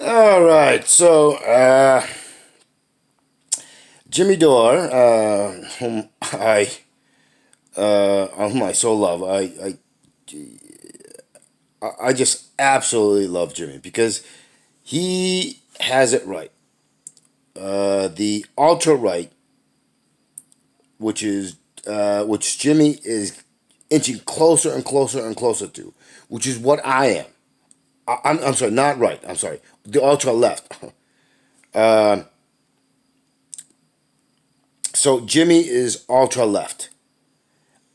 All right, so Jimmy Dore, whom I so love, I just absolutely love Jimmy because he has it right. The ultra right, which Jimmy is inching closer and closer and closer to, which is what I am. I'm sorry, not right. I'm sorry, the ultra left. Uh, so Jimmy is ultra left.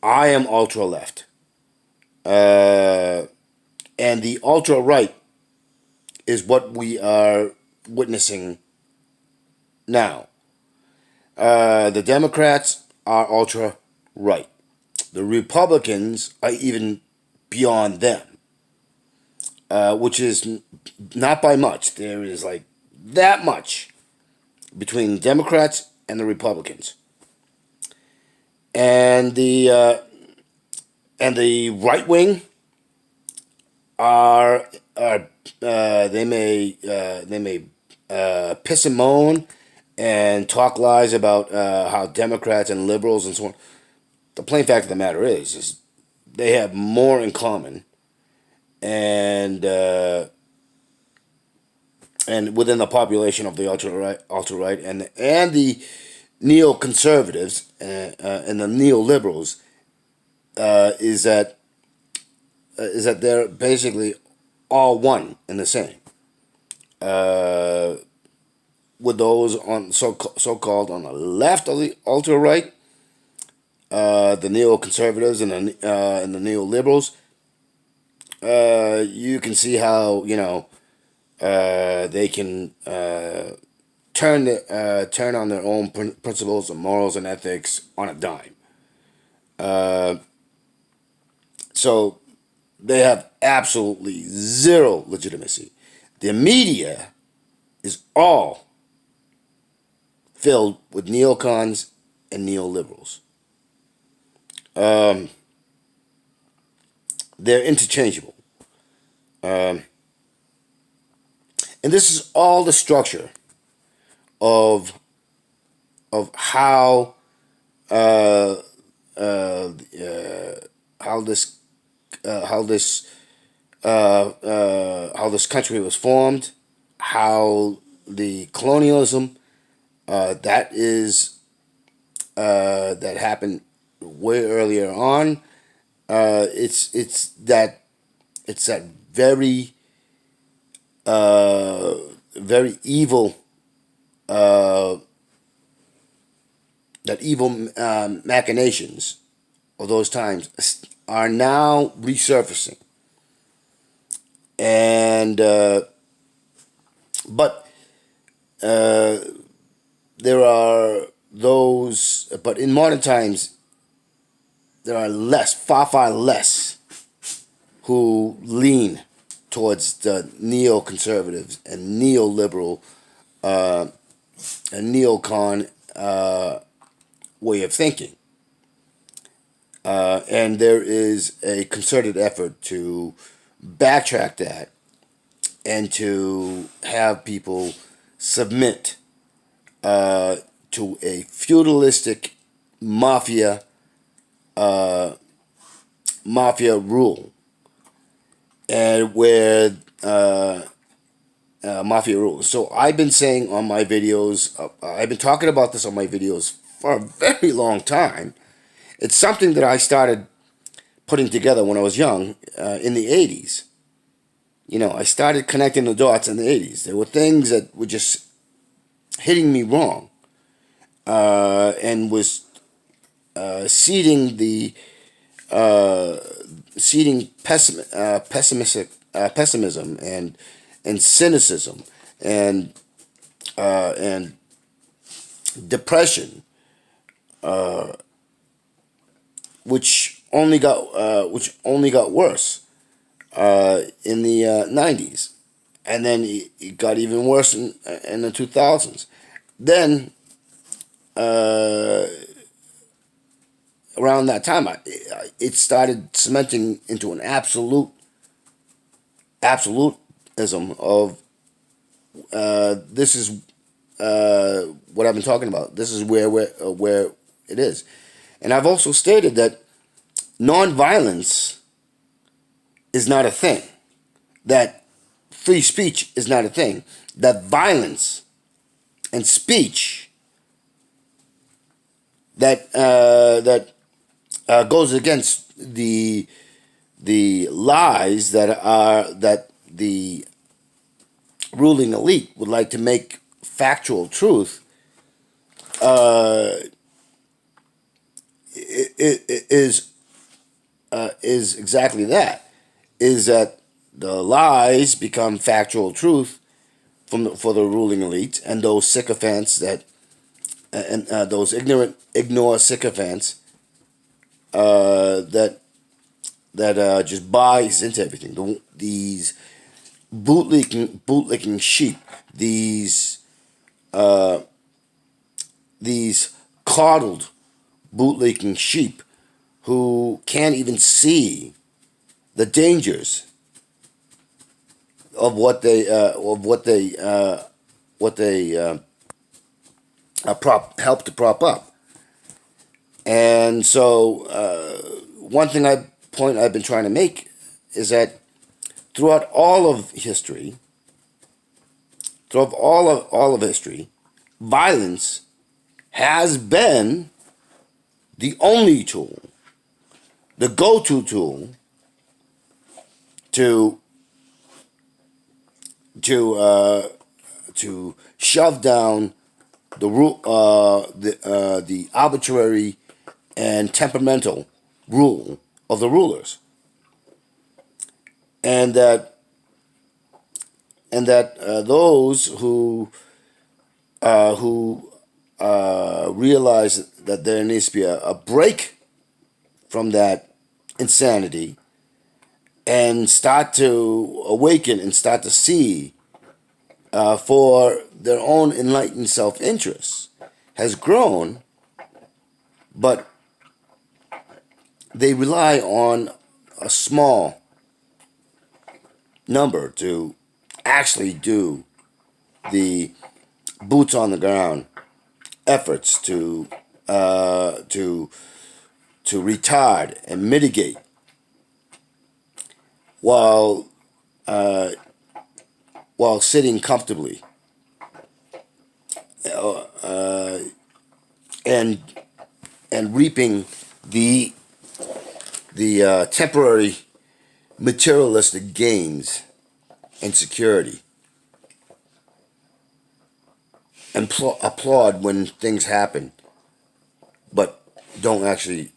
I am ultra left. Uh, and the ultra right is what we are witnessing now. The Democrats are ultra right. The Republicans are even beyond them, which is not by much. There is like that much between the Democrats and the Republicans, and the right wing are they may piss and moan and talk lies about how Democrats and liberals and so on. The plain fact of the matter is they have more in common, and within the population of the ultra right, and the neoconservatives and the neoliberals is that they're basically all one and the same. With those on so called on the left of the ultra right, the neoconservatives and the neoliberals, you can see how they can turn on their own principles and morals and ethics on a dime. So they have absolutely zero legitimacy. The media is all filled with neocons and neoliberals. They're interchangeable. And this is all the structure of how this country was formed, how the colonialism that happened way earlier on. It's that very very evil machinations of those times are now resurfacing, and but there are those. But in modern times, there are far less, who lean towards the neoconservatives and neoliberal and neocon way of thinking. And there is a concerted effort to backtrack that and to have people submit to a feudalistic mafia rule, and where mafia rules. So I've been saying on my videos, I've been talking about this on my videos for a very long time. It's something that I started putting together when I was young, in the 80s. I started connecting the dots in the 80s. There were things that were just hitting me wrong, and was seeding pessimism and cynicism and depression, which only got worse in the 90s, and then it got even worse in the 2000s. Then around that time, it started cementing into an absolutism of this is what I've been talking about. This is where it is, and I've also stated that nonviolence is not a thing. That free speech is not a thing. That violence and speech that goes against the lies that the ruling elite would like to make factual truth is exactly that. Is that the lies become factual truth for the ruling elite, and those sycophants those ignore sycophants that just buys into everything. These bootlicking sheep. These coddled bootlicking sheep who can't even see the dangers of what they help to prop up. And so one thing I've been trying to make is that throughout all of history, violence has been the only tool, the go-to tool to shove down the arbitrary and temperamental rule of the rulers, and that those who realize that there needs to be a break from that insanity and start to awaken and start to see for their own enlightened self-interest has grown, but they rely on a small number to actually do the boots on the ground efforts to retard and mitigate while sitting comfortably and reaping the temporary materialistic gains and security, and applaud when things happen, but don't actually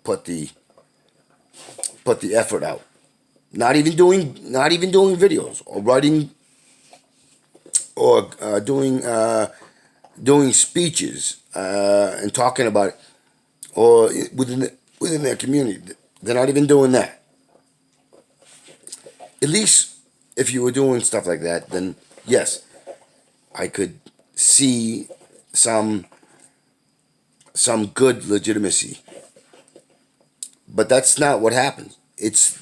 put the effort out. Not even doing videos or writing or doing speeches and talking about it, or within their community. They're not even doing that. At least if you were doing stuff like that, then yes, I could see some good legitimacy. But that's not what happens. It's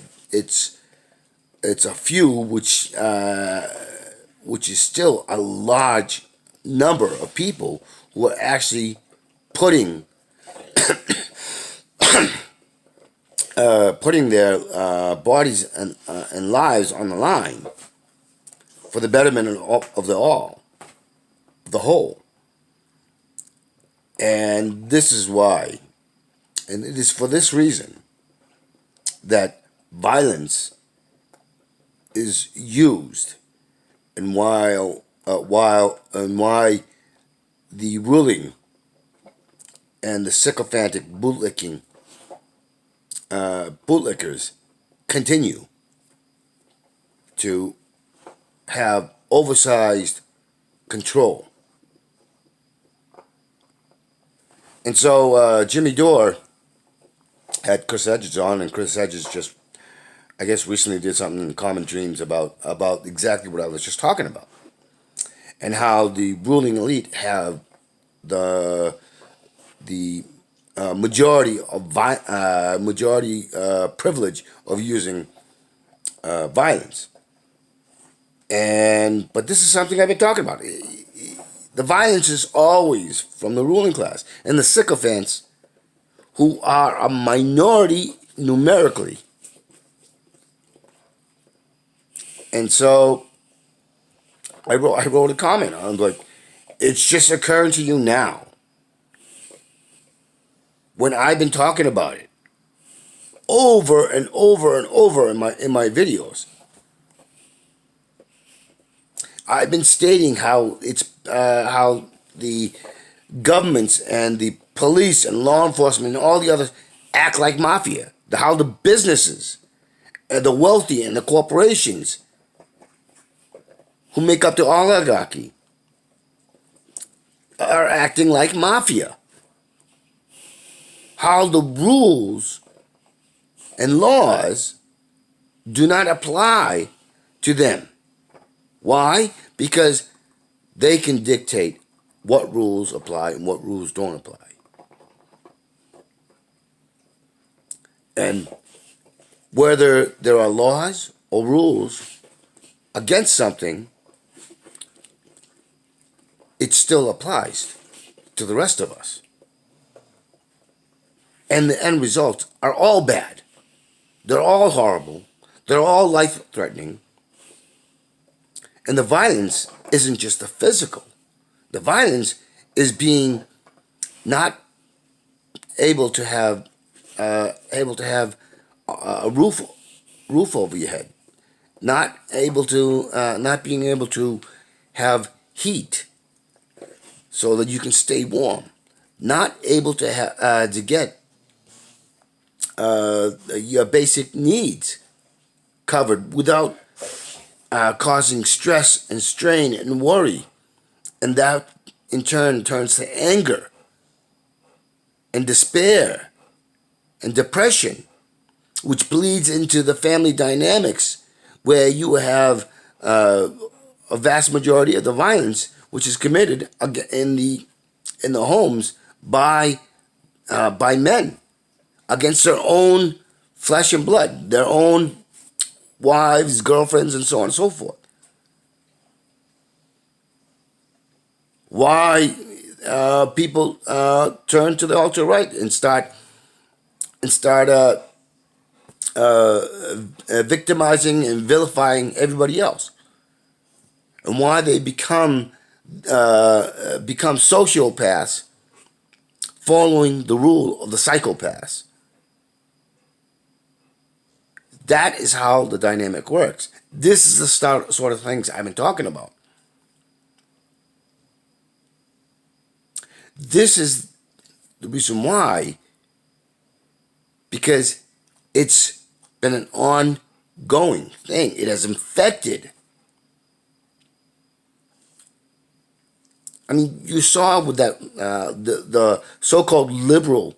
a few which is still a large number of people who are actually putting their bodies and lives on the line for the betterment of the whole. And this is why, and it is for this reason, that violence is used, and why the ruling and the sycophantic bootlickers continue to have oversized control. And so Jimmy Dore had Chris Hedges on, and Chris Hedges just, I guess, recently did something in Common Dreams about exactly what I was just talking about, and how the ruling elite have the majority privilege of using violence, But this is something I've been talking about. The violence is always from the ruling class and the sycophants, who are a minority numerically. And so I wrote a comment. I was like, it's just occurring to you now, when I've been talking about it over and over and over in my videos. I've been stating how how the governments and the police and law enforcement and all the others act like mafia. How the businesses and the wealthy and the corporations who make up the oligarchy are acting like mafia. How the rules and laws do not apply to them. Why? Because they can dictate what rules apply and what rules don't apply. And whether there are laws or rules against something, it still applies to the rest of us. And the end results are all bad. They're all horrible. They're all life-threatening. And the violence isn't just the physical. The violence is being not able to have a roof over your head, not being able to have heat so that you can stay warm, not able to get your basic needs covered without causing stress and strain and worry, and that in turn turns to anger and despair and depression, which bleeds into the family dynamics, where you have a vast majority of the violence which is committed in the homes by men against their own flesh and blood, their own wives, girlfriends, and so on and so forth. Why people turn to the ultra-right and start victimizing and vilifying everybody else, and why they become sociopaths, following the rule of the psychopaths. That is how the dynamic works. This is the sort of things I've been talking about. This is the reason why, because it's been an ongoing thing. It has infected. I mean, you saw with that the so-called liberal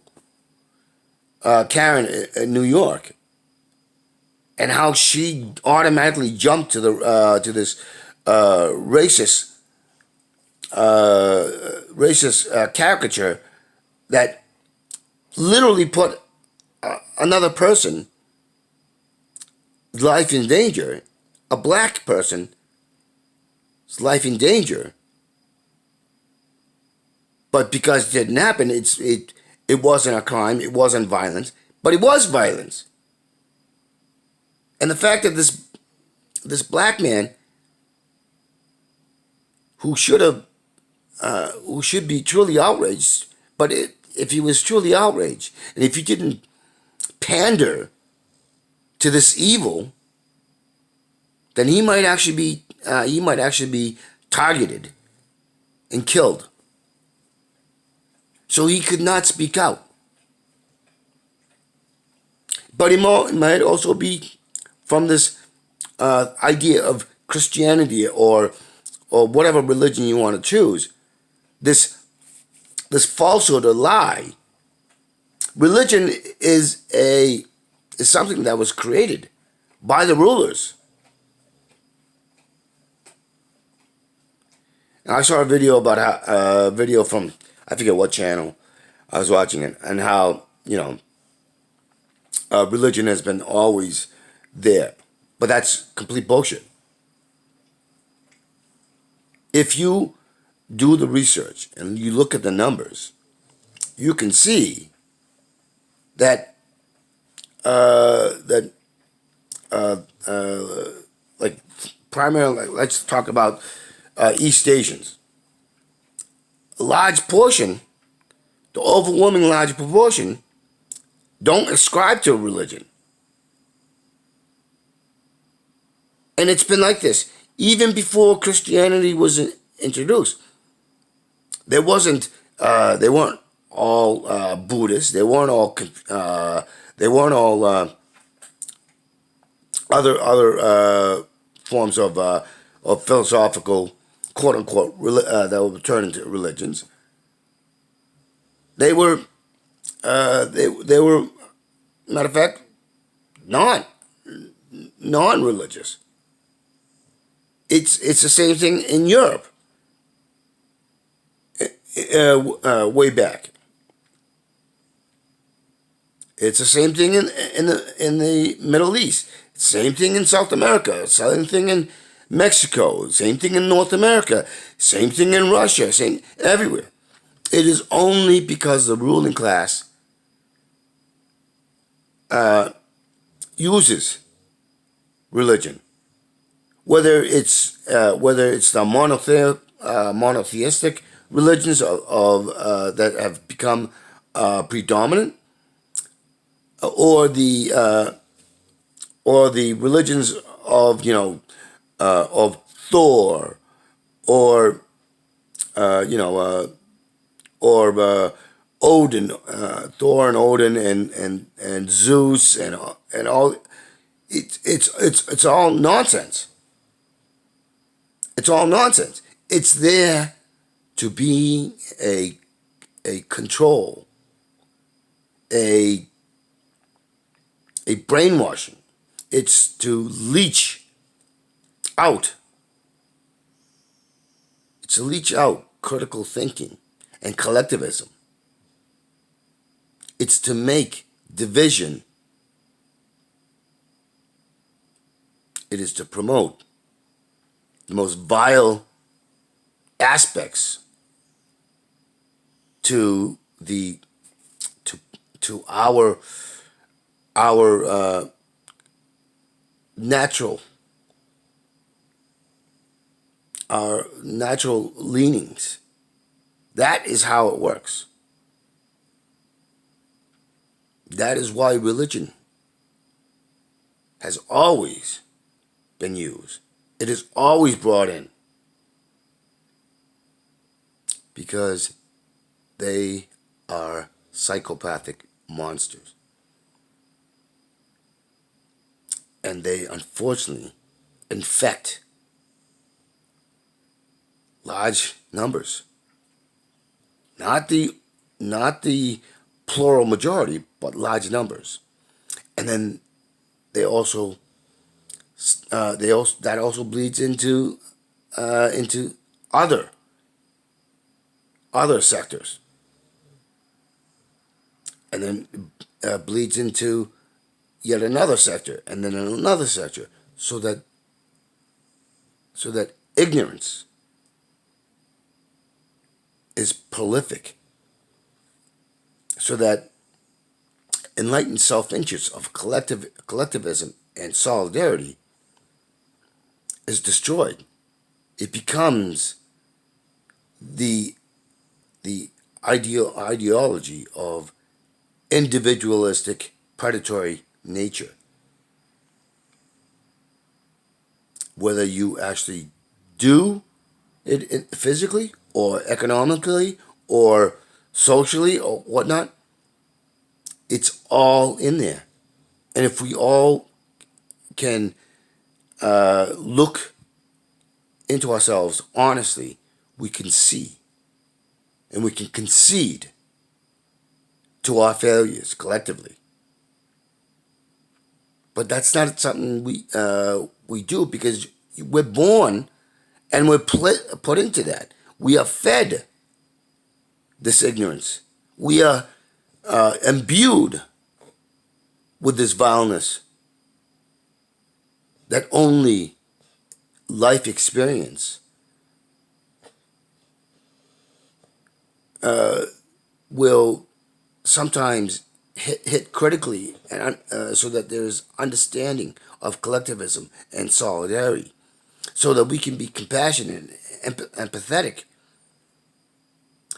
Karen in New York, and how she automatically jumped to this racist caricature that literally put another person's life in danger, a black person's life in danger. But because it didn't happen, it wasn't a crime, it wasn't violence, but it was violence. And the fact that this black man, who should be truly outraged, but if he was truly outraged, and if he didn't pander to this evil, then he might actually be targeted and killed. So he could not speak out. But it might also be from this idea of Christianity or whatever religion you want to choose. This falsehood or lie. Religion is something that was created by the rulers. And I saw a video from, I forget what channel I was watching it, and how, religion has been always there. But that's complete bullshit. If you do the research and you look at the numbers, you can see that that like primarily, like, let's talk about East Asians. A large portion, the overwhelming large proportion, don't ascribe to a religion. And it's been like this even before Christianity was introduced. There wasn't. They weren't all Buddhists. They weren't all. They weren't all other forms of philosophical, quote unquote, that were turned into religions. They were. They were. Matter of fact, non-religious. It's the same thing in Europe. Way back. It's the same thing in the Middle East. Same thing in South America. Same thing in Mexico. Same thing in North America. Same thing in Russia. Same everywhere. It is only because the ruling class uses religion, whether it's the monotheistic religions of that have become predominant, or the religions of of Thor, or Odin, Thor and Odin, and Zeus, and all. It's all nonsense. It's all nonsense. It's there to be a control, a brainwashing. It's to leech out. It's to leech out critical thinking and collectivism. It's to make division. It is to promote the most vile aspects to our natural leanings. That is how it works. That is why religion has always been used. It is always brought in because they are psychopathic monsters. And they unfortunately infect large numbers. Not the plural majority, but large numbers. And then that also bleeds into other sectors, and then bleeds into yet another sector, and then another sector, so that ignorance is prolific, so that enlightened self-interest of collectivism and solidarity is destroyed. It becomes the ideology of individualistic predatory nature. Whether you actually do it physically or economically or socially or whatnot, it's all in there. And if we all can look into ourselves honestly, we can see and we can concede to our failures collectively. But that's not something we do, because we're born and we're put into that. We are fed this ignorance. We are imbued with this vileness that only life experience will sometimes hit critically, and so that there's understanding of collectivism and solidarity, so that we can be compassionate and empathetic,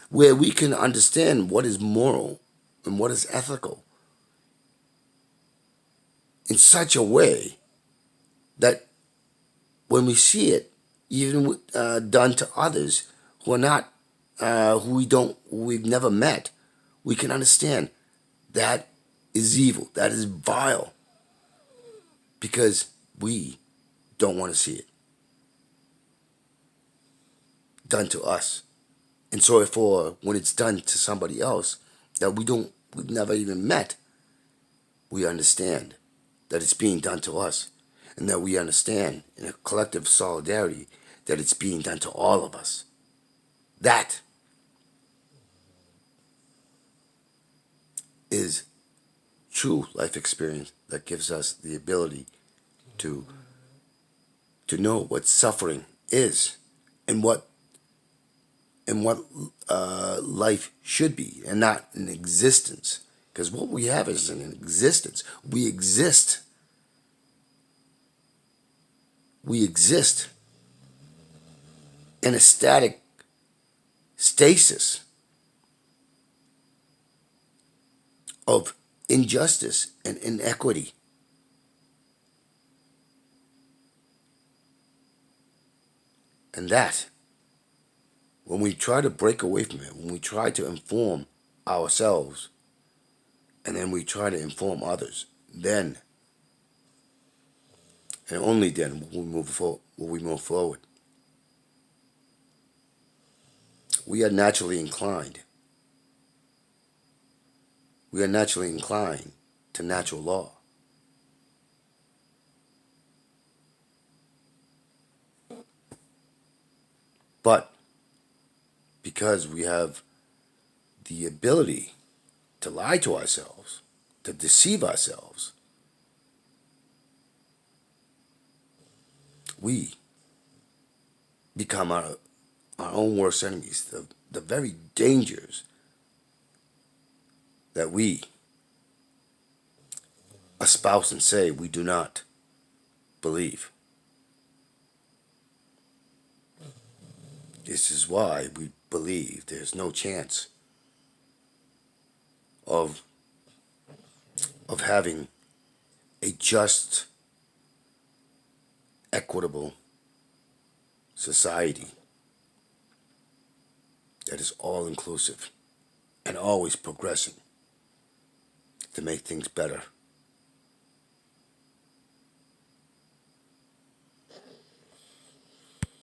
where we can understand what is moral and what is ethical in such a way that when we see it, even done to others who are not, who we've never met, we can understand that is evil, that is vile, because we don't want to see it done to us. And so therefore, when it's done to somebody else that we've never even met, we understand that it's being done to us, and that we understand in a collective solidarity that it's being done to all of us. That is true life experience that gives us the ability to know what suffering is, and what life should be, and not an existence. Because what we have is an existence. We exist. We exist in a static stasis of injustice and inequity. And that, when we try to break away from it, when we try to inform ourselves, and then we try to inform others, then, and only then, will we move forward. We are naturally inclined. We are naturally inclined to natural law. But because we have the ability to lie to ourselves, to deceive ourselves, we become our own worst enemies. The very dangers that we espouse and say we do not believe. This is why we believe there's no chance of having a just, equitable society that is all inclusive and always progressing to make things better